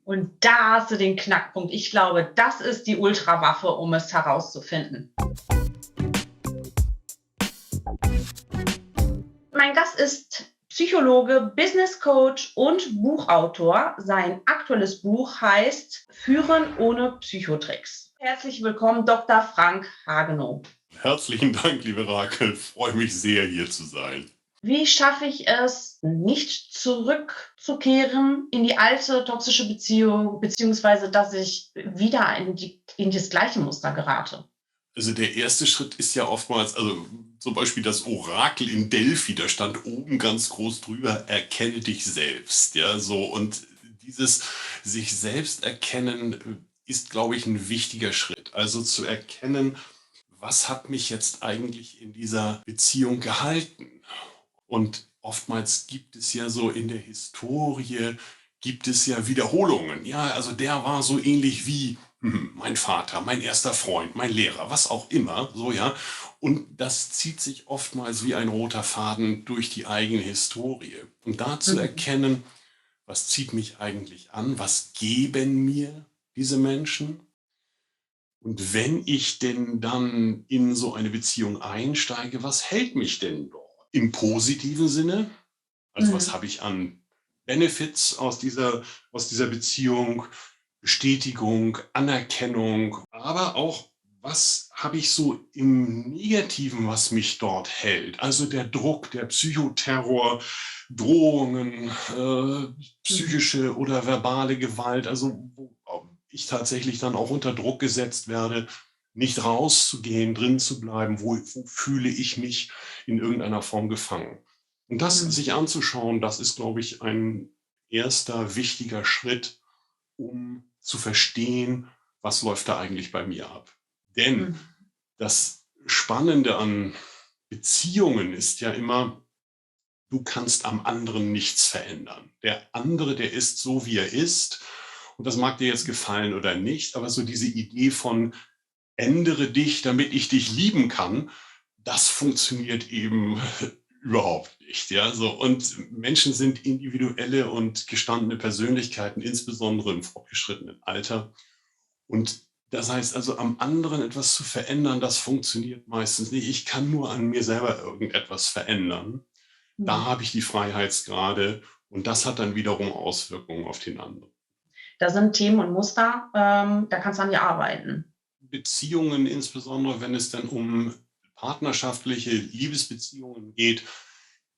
Und da hast du den Knackpunkt. Ich glaube, das ist die Ultrawaffe, um es herauszufinden. Mein Gast ist Psychologe, Business Coach und Buchautor. Sein aktuelles Buch heißt Führen ohne Psychotricks. Herzlich willkommen, Dr. Frank Hagenow. Herzlichen Dank, liebe Rakel. Freue mich sehr, hier zu sein. Wie schaffe ich es, nicht zurückzukehren in die alte toxische Beziehung, beziehungsweise dass ich wieder in das gleiche Muster gerate? Also der erste Schritt ist ja oftmals, also zum Beispiel das Orakel in Delphi, da stand oben ganz groß drüber, erkenne dich selbst. Ja, so, und dieses sich selbst erkennen ist, glaube ich, ein wichtiger Schritt. Also zu erkennen, was hat mich jetzt eigentlich in dieser Beziehung gehalten? Und oftmals gibt es ja so in der Historie, gibt es ja Wiederholungen. Ja, also der war so ähnlich wie mein Vater, mein erster Freund, mein Lehrer, was auch immer, so ja. Und das zieht sich oftmals wie ein roter Faden durch die eigene Historie. Und da zu erkennen, was zieht mich eigentlich an, was geben mir diese Menschen? Und wenn ich denn dann in so eine Beziehung einsteige, was hält mich denn dort? Im positiven Sinne, also was habe ich an Benefits aus dieser Beziehung, Bestätigung, Anerkennung, aber auch, was habe ich so im Negativen, was mich dort hält? Also der Druck, der Psychoterror, Drohungen, psychische oder verbale Gewalt, also wo ich tatsächlich dann auch unter Druck gesetzt werde, nicht rauszugehen, drin zu bleiben, wo fühle ich mich in irgendeiner Form gefangen. Und das sich anzuschauen, das ist, glaube ich, ein erster wichtiger Schritt, um zu verstehen, was läuft da eigentlich bei mir ab. Denn das Spannende an Beziehungen ist ja immer, du kannst am anderen nichts verändern. Der andere, der ist so, wie er ist. Und das mag dir jetzt gefallen oder nicht, aber so diese Idee von ändere dich, damit ich dich lieben kann, das funktioniert eben überhaupt nicht. Ja, so. Und Menschen sind individuelle und gestandene Persönlichkeiten, insbesondere im fortgeschrittenen Alter. Und das heißt also, am anderen etwas zu verändern, das funktioniert meistens nicht. Ich kann nur an mir selber irgendetwas verändern. Da habe ich die Freiheitsgrade und das hat dann wiederum Auswirkungen auf den anderen. Da sind Themen und Muster, da kannst du an dir arbeiten. Beziehungen, insbesondere wenn es dann um partnerschaftliche Liebesbeziehungen geht,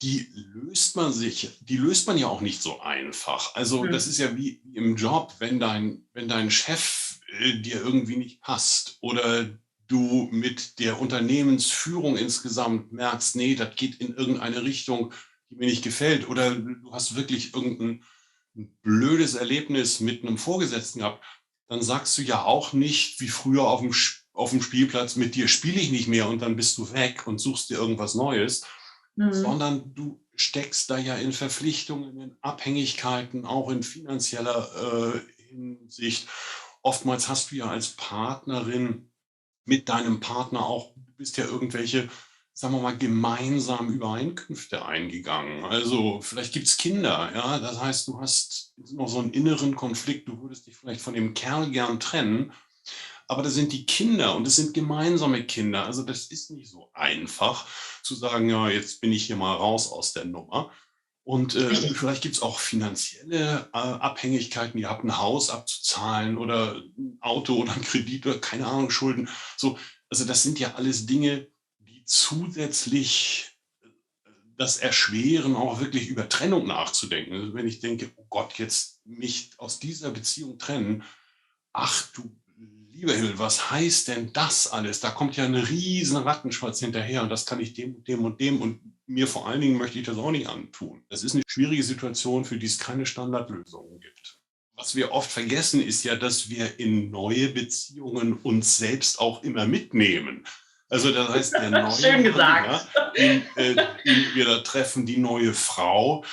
die löst man ja auch nicht so einfach. Also das ist ja wie im Job, wenn dein Chef dir irgendwie nicht passt oder du mit der Unternehmensführung insgesamt merkst, nee, das geht in irgendeine Richtung, die mir nicht gefällt, oder du hast wirklich irgendein blödes Erlebnis mit einem Vorgesetzten gehabt, dann sagst du ja auch nicht, wie früher auf dem Spielplatz, mit dir spiele ich nicht mehr und dann bist du weg und suchst dir irgendwas Neues, sondern du steckst da ja in Verpflichtungen, in Abhängigkeiten, auch in finanzieller Hinsicht. Oftmals hast du ja als Partnerin mit deinem Partner auch, du bist ja irgendwelche, sagen wir mal, gemeinsam Übereinkünfte eingegangen. Also vielleicht gibt es Kinder, ja. Das heißt, du hast noch so einen inneren Konflikt, du würdest dich vielleicht von dem Kerl gern trennen, aber das sind die Kinder und es sind gemeinsame Kinder. Also das ist nicht so einfach zu sagen, ja, jetzt bin ich hier mal raus aus der Nummer. Und vielleicht gibt es auch finanzielle Abhängigkeiten. Ihr habt ein Haus abzuzahlen oder ein Auto oder ein Kredit oder keine Ahnung, Schulden. So, also das sind ja alles Dinge, die zusätzlich das erschweren, auch wirklich über Trennung nachzudenken. Also wenn ich denke, oh Gott, jetzt mich aus dieser Beziehung trennen, ach du lieber Himmel, was heißt denn das alles? Da kommt ja ein riesen Rattenschwanz hinterher und das kann ich dem und dem und dem und mir vor allen Dingen möchte ich das auch nicht antun. Das ist eine schwierige Situation, für die es keine Standardlösungen gibt. Was wir oft vergessen, ist ja, dass wir in neue Beziehungen uns selbst auch immer mitnehmen. Also das heißt, der neue Schön gesagt. Mann, den wir da treffen, die neue Frau,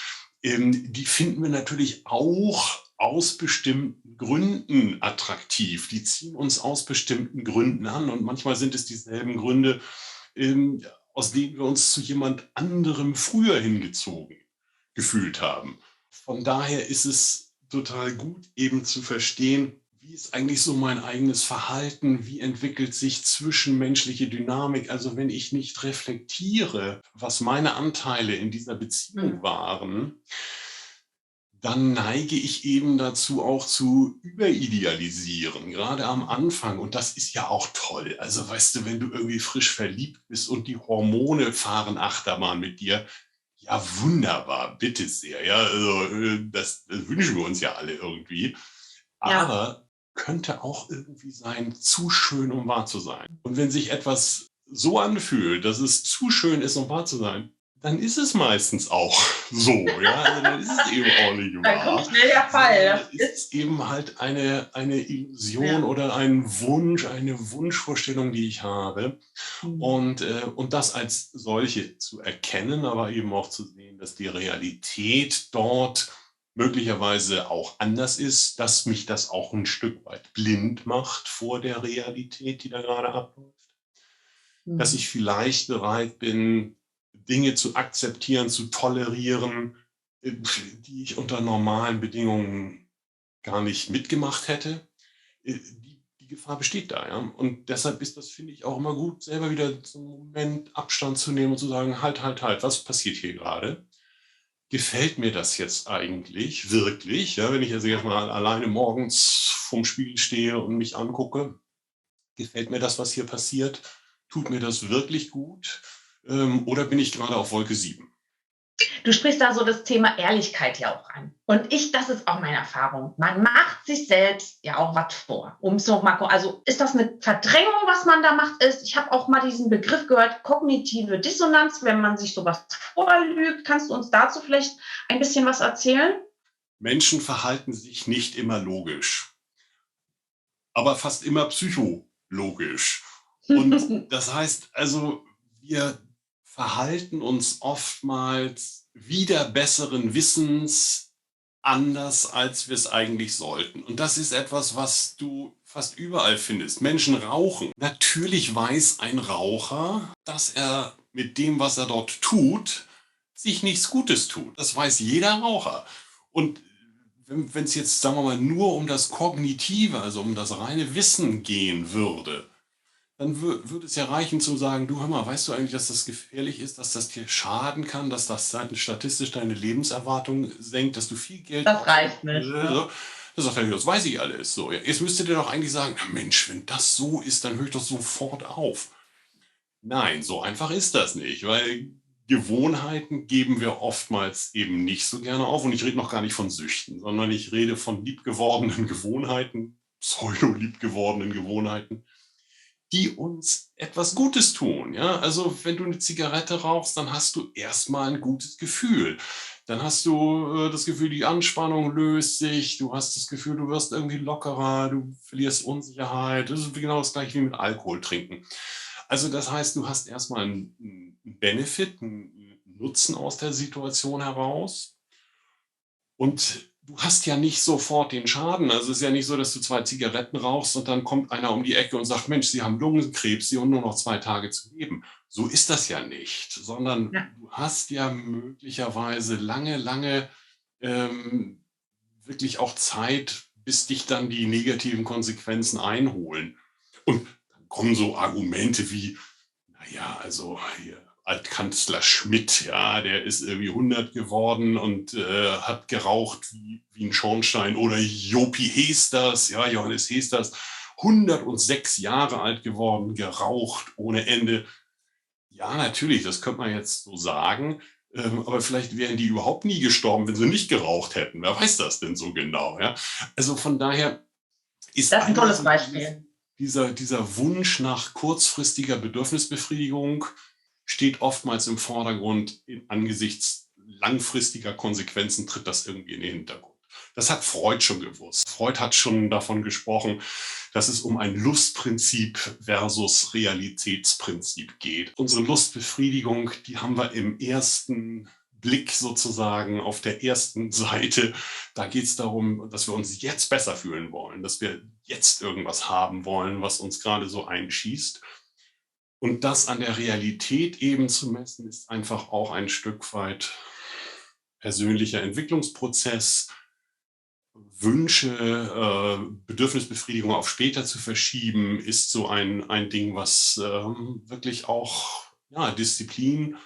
die finden wir natürlich auch aus bestimmten Gründen attraktiv. Die ziehen uns aus bestimmten Gründen an und manchmal sind es dieselben Gründe, aus denen wir uns zu jemand anderem früher hingezogen gefühlt haben. Von daher ist es total gut, eben zu verstehen, wie ist eigentlich so mein eigenes Verhalten, wie entwickelt sich zwischenmenschliche Dynamik. Also wenn ich nicht reflektiere, was meine Anteile in dieser Beziehung Mhm. waren, dann neige ich eben dazu, auch zu überidealisieren, gerade am Anfang. Und das ist ja auch toll. Also weißt du, wenn du irgendwie frisch verliebt bist und die Hormone fahren Achterbahn mit dir, ja wunderbar, bitte sehr. Ja, also das wünschen wir uns ja alle irgendwie. Ja. Aber könnte auch irgendwie sein, zu schön, um wahr zu sein. Und wenn sich etwas so anfühlt, dass es zu schön ist, um wahr zu sein, dann ist es meistens auch so, ja. Also dann ist es eben auch nicht Da kommt wahr, schnell der Fall. sondern dann Das ist es ist, eben halt eine Illusion ja. oder ein Wunsch, eine Wunschvorstellung, die ich habe. Mhm. Und das als solche zu erkennen, aber eben auch zu sehen, dass die Realität dort möglicherweise auch anders ist, dass mich das auch ein Stück weit blind macht vor der Realität, die da gerade abläuft. Dass Mhm. ich vielleicht bereit bin, Dinge zu akzeptieren, zu tolerieren, die ich unter normalen Bedingungen gar nicht mitgemacht hätte. Die Gefahr besteht da, ja. Und deshalb ist das, finde ich, auch immer gut, selber wieder so 'n Moment Abstand zu nehmen und zu sagen: „Halt, halt, halt, was passiert hier gerade? Gefällt mir das jetzt eigentlich wirklich?“ Ja, wenn ich also jetzt mal alleine morgens vorm Spiegel stehe und mich angucke, gefällt mir das, was hier passiert? Tut mir das wirklich gut? Oder bin ich gerade auf Wolke 7? Du sprichst da so das Thema Ehrlichkeit ja auch an. Und das ist auch meine Erfahrung. Man macht sich selbst ja auch was vor. Um's noch mal, also ist das eine Verdrängung, was man da macht? Ich habe auch mal diesen Begriff gehört, kognitive Dissonanz, wenn man sich sowas vorlügt. Kannst du uns dazu vielleicht ein bisschen was erzählen? Menschen verhalten sich nicht immer logisch, aber fast immer psychologisch. Und das heißt also, wir verhalten uns oftmals wider besseren Wissens anders, als wir es eigentlich sollten. Und das ist etwas, was du fast überall findest. Menschen rauchen. Natürlich weiß ein Raucher, dass er mit dem, was er dort tut, sich nichts Gutes tut. Das weiß jeder Raucher. Und wenn es jetzt, sagen wir mal, nur um das Kognitive, also um das reine Wissen gehen würde, dann würde es ja reichen zu sagen, du hör mal, weißt du eigentlich, dass das gefährlich ist, dass das dir schaden kann, dass das statistisch deine Lebenserwartung senkt, dass du viel Geld Das ausgibst. reicht nicht. Ja. So. Das sagt er, das weiß ich alles. So, ja, jetzt müsstet ihr doch eigentlich sagen, na Mensch, wenn das so ist, dann höre ich doch sofort auf. Nein, so einfach ist das nicht, weil Gewohnheiten geben wir oftmals eben nicht so gerne auf. Und ich rede noch gar nicht von Süchten, sondern ich rede von liebgewordenen Gewohnheiten, pseudo-liebgewordenen Gewohnheiten, die uns etwas Gutes tun. Ja? Also wenn du eine Zigarette rauchst, dann hast du erstmal ein gutes Gefühl. Dann hast du das Gefühl, die Anspannung löst sich, du hast das Gefühl, du wirst irgendwie lockerer, du verlierst Unsicherheit. Das ist genau das gleiche wie mit Alkohol trinken. Also das heißt, du hast erstmal einen Benefit, einen Nutzen aus der Situation heraus. Und du hast ja nicht sofort den Schaden. Also, es ist ja nicht so, dass du 2 Zigaretten rauchst und dann kommt einer um die Ecke und sagt: „Mensch, Sie haben Lungenkrebs, Sie haben nur noch 2 Tage zu leben.“ So ist das ja nicht, sondern Ja. du hast ja möglicherweise lange, lange, ähm, wirklich auch Zeit, bis dich dann die negativen Konsequenzen einholen. Und dann kommen so Argumente wie: na ja, also hier Altkanzler Schmidt, ja, der ist irgendwie 100 geworden und hat geraucht wie ein Schornstein. Oder Jopi Hesters, ja, Johannes Hesters, 106 Jahre alt geworden, geraucht ohne Ende. Ja, natürlich, das könnte man jetzt so sagen. Aber vielleicht wären die überhaupt nie gestorben, wenn sie nicht geraucht hätten. Wer weiß das denn so genau? Ja? Also von daher ist Das ist ein einmal tolles so Beispiel. dieser Wunsch nach kurzfristiger Bedürfnisbefriedigung steht oftmals im Vordergrund. Angesichts langfristiger Konsequenzen tritt das irgendwie in den Hintergrund. Das hat Freud schon gewusst. Freud hat schon davon gesprochen, dass es um ein Lustprinzip versus Realitätsprinzip geht. Unsere Lustbefriedigung, die haben wir im ersten Blick sozusagen auf der ersten Seite. Da geht es darum, dass wir uns jetzt besser fühlen wollen, dass wir jetzt irgendwas haben wollen, was uns gerade so einschießt. Und das an der Realität eben zu messen, ist einfach auch ein Stück weit persönlicher Entwicklungsprozess. Wünsche, Bedürfnisbefriedigung auf später zu verschieben, ist so ein Ding, was wirklich auch ja, Disziplin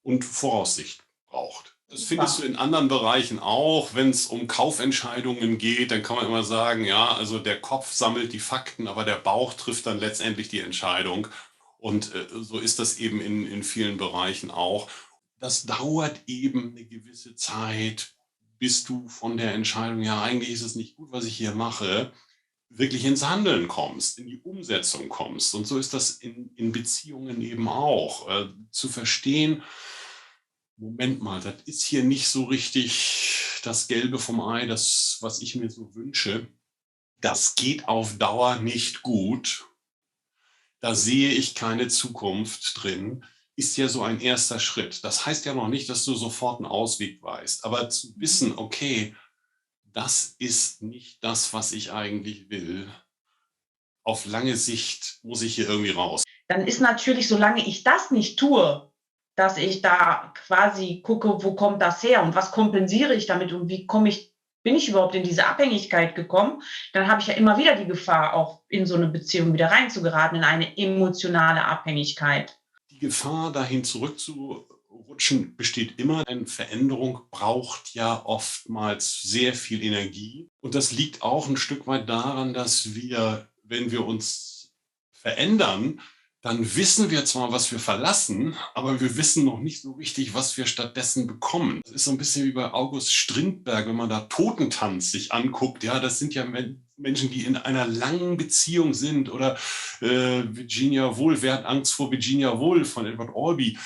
und Voraussicht braucht. Das findest du Super. in anderen Bereichen auch. Wenn es um Kaufentscheidungen geht, dann kann man immer sagen, ja, also der Kopf sammelt die Fakten, aber der Bauch trifft dann letztendlich die Entscheidung. Und so ist das eben in vielen Bereichen auch. Das dauert eben eine gewisse Zeit, bis du von der Entscheidung, ja, eigentlich ist es nicht gut, was ich hier mache, wirklich ins Handeln kommst, in die Umsetzung kommst. Und so ist das in Beziehungen eben auch. Zu verstehen, Moment mal, das ist hier nicht so richtig das Gelbe vom Ei, das, was ich mir so wünsche. Das geht auf Dauer nicht gut. Da sehe ich keine Zukunft drin, ist ja so ein erster Schritt. Das heißt ja noch nicht, dass du sofort einen Ausweg weißt, aber zu wissen, okay, das ist nicht das, was ich eigentlich will. Auf lange Sicht muss ich hier irgendwie raus. Dann ist natürlich, solange ich das nicht tue, dass ich da quasi gucke, wo kommt das her und was kompensiere ich damit und wie bin ich überhaupt in diese Abhängigkeit gekommen, dann habe ich ja immer wieder die Gefahr, auch in so eine Beziehung wieder reinzugeraten, in eine emotionale Abhängigkeit. Die Gefahr, dahin zurückzurutschen, besteht immer, denn Veränderung braucht ja oftmals sehr viel Energie. Und das liegt auch ein Stück weit daran, dass wir, wenn wir uns verändern, dann wissen wir zwar, was wir verlassen, aber wir wissen noch nicht so richtig, was wir stattdessen bekommen. Das ist so ein bisschen wie bei August Strindberg, wenn man da Totentanz sich anguckt. Ja, das sind ja Menschen, die in einer langen Beziehung sind, oder Virginia Woolf, wer hat Angst vor Virginia Woolf von Edward Albee?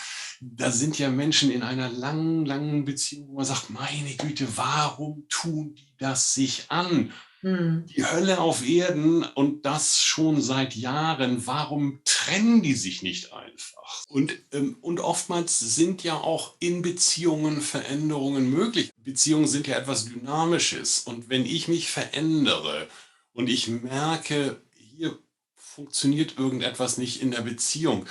Da sind ja Menschen in einer langen, langen Beziehung, wo man sagt, meine Güte, warum tun die das sich an? Hm. Die Hölle auf Erden, und das schon seit Jahren. Warum trennen die sich nicht einfach? Und oftmals sind ja auch in Beziehungen Veränderungen möglich. Beziehungen sind ja etwas Dynamisches. Und wenn ich mich verändere und ich merke, hier funktioniert irgendetwas nicht in der Beziehung,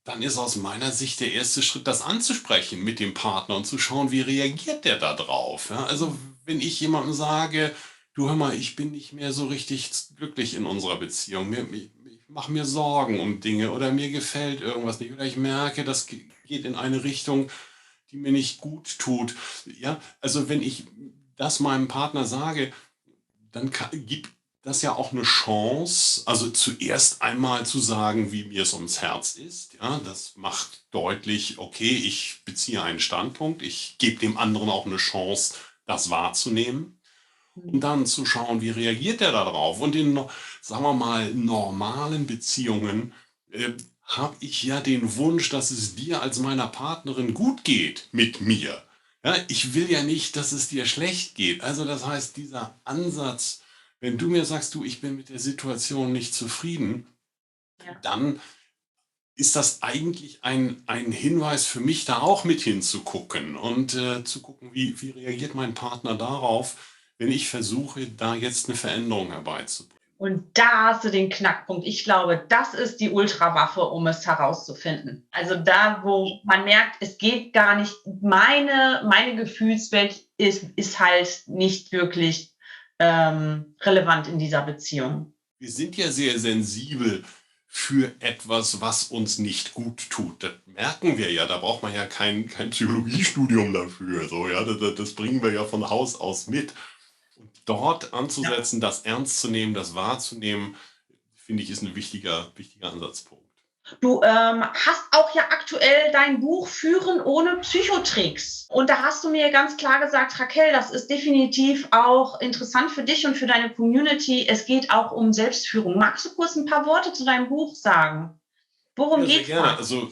dann ist aus meiner Sicht der erste Schritt, das anzusprechen mit dem Partner und zu schauen, wie reagiert der da drauf. Ja, also wenn ich jemandem sage, du hör mal, ich bin nicht mehr so richtig glücklich in unserer Beziehung, ich mache mir Sorgen um Dinge oder mir gefällt irgendwas nicht oder ich merke, das geht in eine Richtung, die mir nicht gut tut. Ja, also wenn ich das meinem Partner sage, dann gibt das ja auch eine Chance, also zuerst einmal zu sagen, wie mir es ums Herz ist. Ja, das macht deutlich, okay, ich beziehe einen Standpunkt, ich gebe dem anderen auch eine Chance, das wahrzunehmen und dann zu schauen, wie reagiert er darauf. Und in, sagen wir mal, normalen Beziehungen habe ich ja den Wunsch, dass es dir als meiner Partnerin gut geht mit mir. Ja, ich will ja nicht, dass es dir schlecht geht. Also das heißt, dieser Ansatz, wenn du mir sagst, du, ich bin mit der Situation nicht zufrieden, Ja. dann ist das eigentlich ein Hinweis für mich, da auch mit hinzugucken und zu gucken, wie reagiert mein Partner darauf, wenn ich versuche, da jetzt eine Veränderung herbeizubringen. Und da hast du den Knackpunkt. Ich glaube, das ist die Ultrawaffe, um es herauszufinden. Also da, wo man merkt, es geht gar nicht, meine Gefühlswelt ist halt nicht wirklich relevant in dieser Beziehung. Wir sind ja sehr sensibel für etwas, was uns nicht gut tut. Das merken wir ja, da braucht man ja kein Psychologiestudium dafür. So, ja, das bringen wir ja von Haus aus mit. Und dort Ja. anzusetzen, das ernst zu nehmen, das wahrzunehmen, finde ich, ist ein wichtiger Ansatzpunkt. Du hast auch ja aktuell dein Buch Führen ohne Psychotricks. Und da hast du mir ganz klar gesagt, Raquel, das ist definitiv auch interessant für dich und für deine Community. Es geht auch um Selbstführung. Magst du kurz ein paar Worte zu deinem Buch sagen? Worum Ja, sehr geht's gerne. da? Also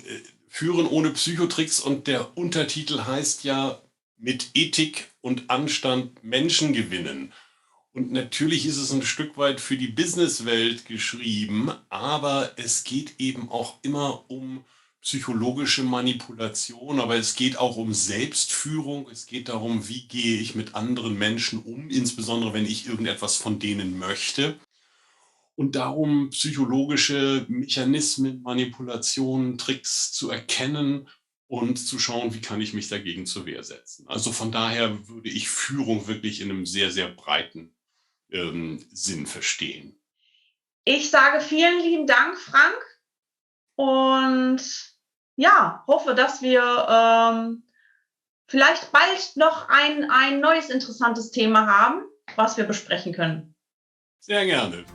Führen ohne Psychotricks, und der Untertitel heißt ja mit Ethik und Anstand Menschen gewinnen. Und natürlich ist es ein Stück weit für die Businesswelt geschrieben, aber es geht eben auch immer um psychologische Manipulation, aber es geht auch um Selbstführung. Es geht darum, wie gehe ich mit anderen Menschen um, insbesondere wenn ich irgendetwas von denen möchte. Und darum, psychologische Mechanismen, Manipulationen, Tricks zu erkennen und zu schauen, wie kann ich mich dagegen zur Wehr setzen. Also von daher würde ich Führung wirklich in einem sehr, sehr breiten Sinn verstehen. Ich sage vielen lieben Dank, Frank, und ja, hoffe, dass wir vielleicht bald noch ein neues interessantes Thema haben, was wir besprechen können. Sehr gerne.